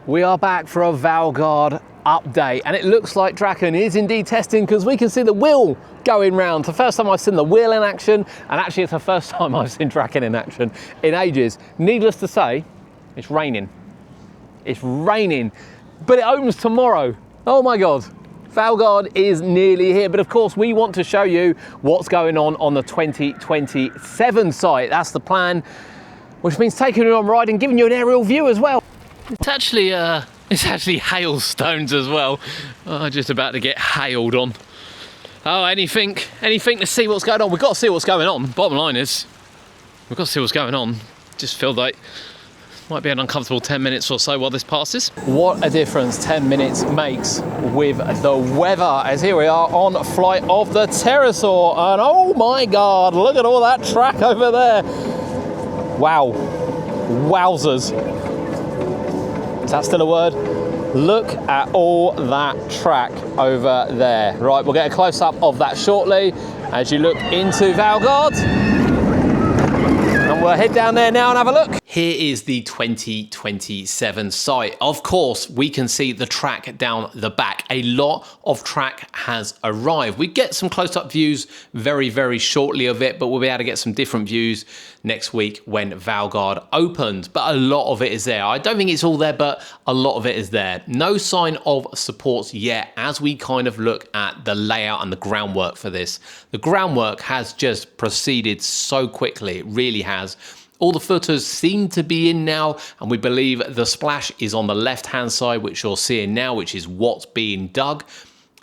We are back for a Valgard update, and it looks like Drakon is indeed testing because we can see the wheel going round. It's the first time I've seen the wheel in action, and actually it's the first time I've seen Drakon in action in ages. Needless to say, it's raining. It's raining, but it opens tomorrow. Oh my God. Valgard is nearly here, but of course we want to show you what's going on the 2027 site. That's the plan, which means taking you on ride and giving you an aerial view as well. It's actually hailstones as well. Oh, just about to get hailed on. Oh, anything to see what's going on. We've got to see what's going on. Bottom line is, we've got to see what's going on. Just feel like might be an uncomfortable 10 minutes or so while this passes. What a difference 10 minutes makes with the weather, as here we are on flight of the pterosaur, and oh my God, look at all that track over there. Wow, wowzers. Is that still a word? Look at all that track over there. Right, we'll get a close-up of that shortly as you look into Valgard. And we'll head down there now and have a look. Here is the 2027 site. Of course, we can see the track down the back. A lot of track has arrived. We get some close-up views very, very shortly of it, but we'll be able to get some different views next week when Valgard opens. But a lot of it is there. I don't think it's all there, but a lot of it is there. No sign of supports yet as we kind of look at the layout and the groundwork for this. The groundwork has just proceeded so quickly. It really has. All the footers seem to be in now, and we believe the splash is on the left-hand side, which you're seeing now, which is what's being dug.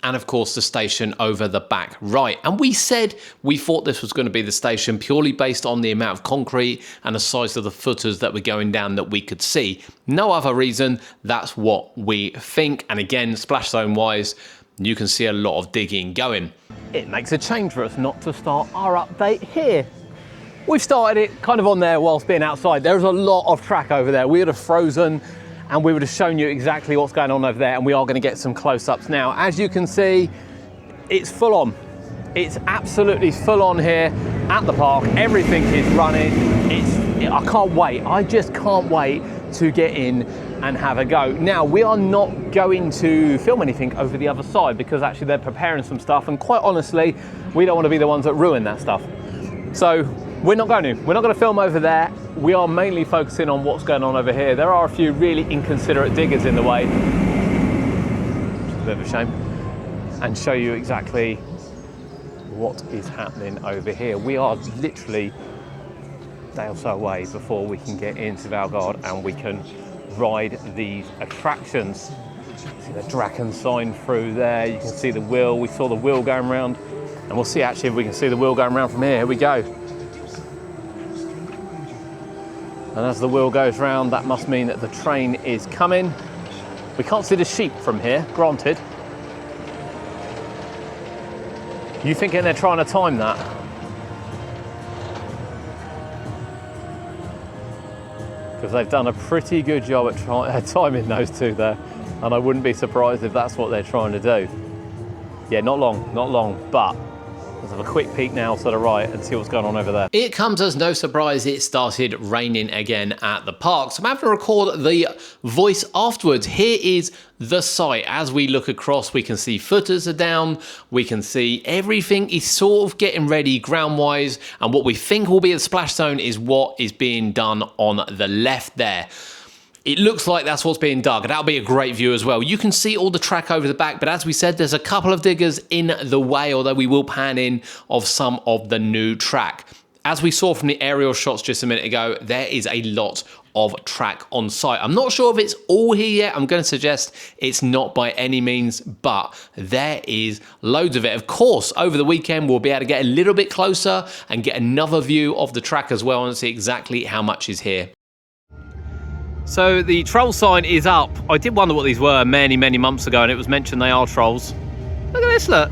And of course, the station over the back right. And we said we thought this was going to be the station purely based on the amount of concrete and the size of the footers that were going down that we could see. No other reason, that's what we think. And again, splash zone wise, you can see a lot of digging going. It makes a change for us not to start our update here. We've started it kind of on there whilst being outside. There's a lot of track over there. We would have frozen and we would have shown you exactly what's going on over there, and we are going to get some close-ups now. As you can see, it's full on. It's absolutely full on here at the park. Everything is running. I can't wait. I just can't wait to get in and have a go. Now, we are not going to film anything over the other side because actually they're preparing some stuff, and quite honestly, we don't want to be the ones that ruin that stuff. So we're not going to film over there. We are mainly focusing on what's going on over here. There are a few really inconsiderate diggers in the way, which is a bit of a shame, and show you exactly what is happening over here. We are literally a day or so away before we can get into Valgard and we can ride these attractions. See the Drakon sign through there. You can see the wheel. We saw the wheel going around, and we'll see actually if we can see the wheel going around from here. Here we go. And as the wheel goes round, that must mean that the train is coming. We can't see the sheep from here, granted. You thinking they're trying to time that? Because they've done a pretty good job at timing those two there. And I wouldn't be surprised if that's what they're trying to do. Yeah, not long, but let's have a quick peek now to the right and see what's going on over there. It comes as no surprise it started raining again at the park. So I'm having to record the voice afterwards. Here is the site. As we look across, we can see footers are down. We can see everything is sort of getting ready ground-wise. And what we think will be a splash zone is what is being done on the left there. It looks like that's what's being dug. That'll be a great view as well. You can see all the track over the back, but as we said, there's a couple of diggers in the way, although we will pan in of some of the new track. As we saw from the aerial shots just a minute ago, there is a lot of track on site. I'm not sure if it's all here yet. I'm going to suggest it's not by any means, but there is loads of it. Of course, over the weekend, we'll be able to get a little bit closer and get another view of the track as well and see exactly how much is here. So the troll sign is up. I did wonder what these were many months ago, and it was mentioned they are trolls. Look at this, look.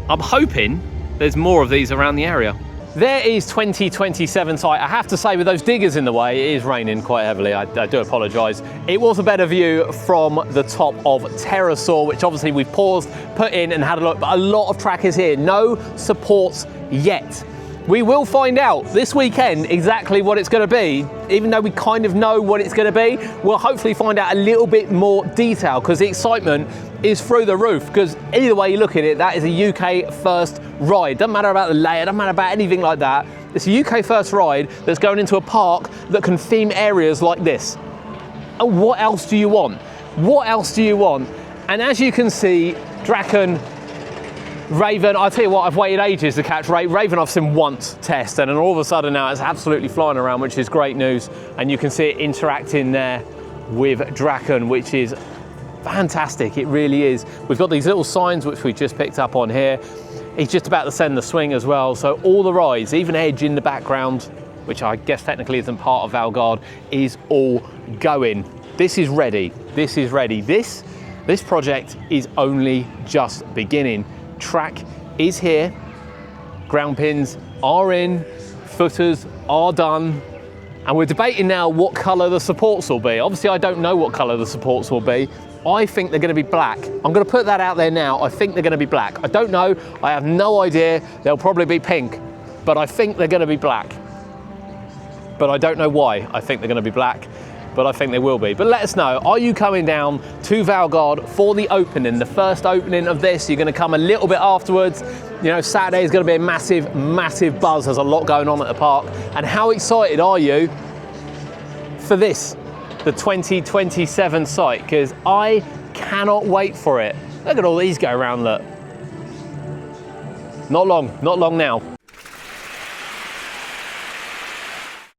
I'm hoping there's more of these around the area. There is 2027 site. I have to say, with those diggers in the way, it is raining quite heavily. I do apologise. It was a better view from the top of Pterosaur, which obviously we've paused, put in and had a look, but a lot of track is here. No supports yet. We will find out this weekend exactly what it's going to be. Even though we kind of know what it's going to be, we'll hopefully find out a little bit more detail, because the excitement is through the roof. Because either way you look at it, that is a UK first ride. Doesn't matter about the layout, doesn't matter about anything like that. It's a UK first ride that's going into a park that can theme areas like this. And what else do you want? What else do you want? And as you can see, Drakon, Raven, I tell you what, I've waited ages to catch Raven. I've seen once test, and then all of a sudden now it's absolutely flying around, which is great news. And you can see it interacting there with Drakon, which is fantastic. It really is. We've got these little signs which we just picked up on here. He's just about to send the swing as well. So all the rides, even Edge in the background, which I guess technically isn't part of Valgard, is all going. This is ready. This is ready. This project is only just beginning. Track is here, ground pins are in, footers are done, and we're debating now what colour the supports will be. Obviously I don't know what colour the supports will be. I think they're going to be black. I'm going to put that out there now. I think they're going to be black. I don't know, I have no idea. They'll probably be pink, but I think they're going to be black. But I don't know why I think they're going to be black, but I think they will be. But let us know, are you coming down to Valgard for the opening, the first opening of this? You're going to come a little bit afterwards. You know, Saturday is going to be a massive, massive buzz. There's a lot going on at the park. And how excited are you for this, the 2027 site? Because I cannot wait for it. Look at all these go around, look. Not long now.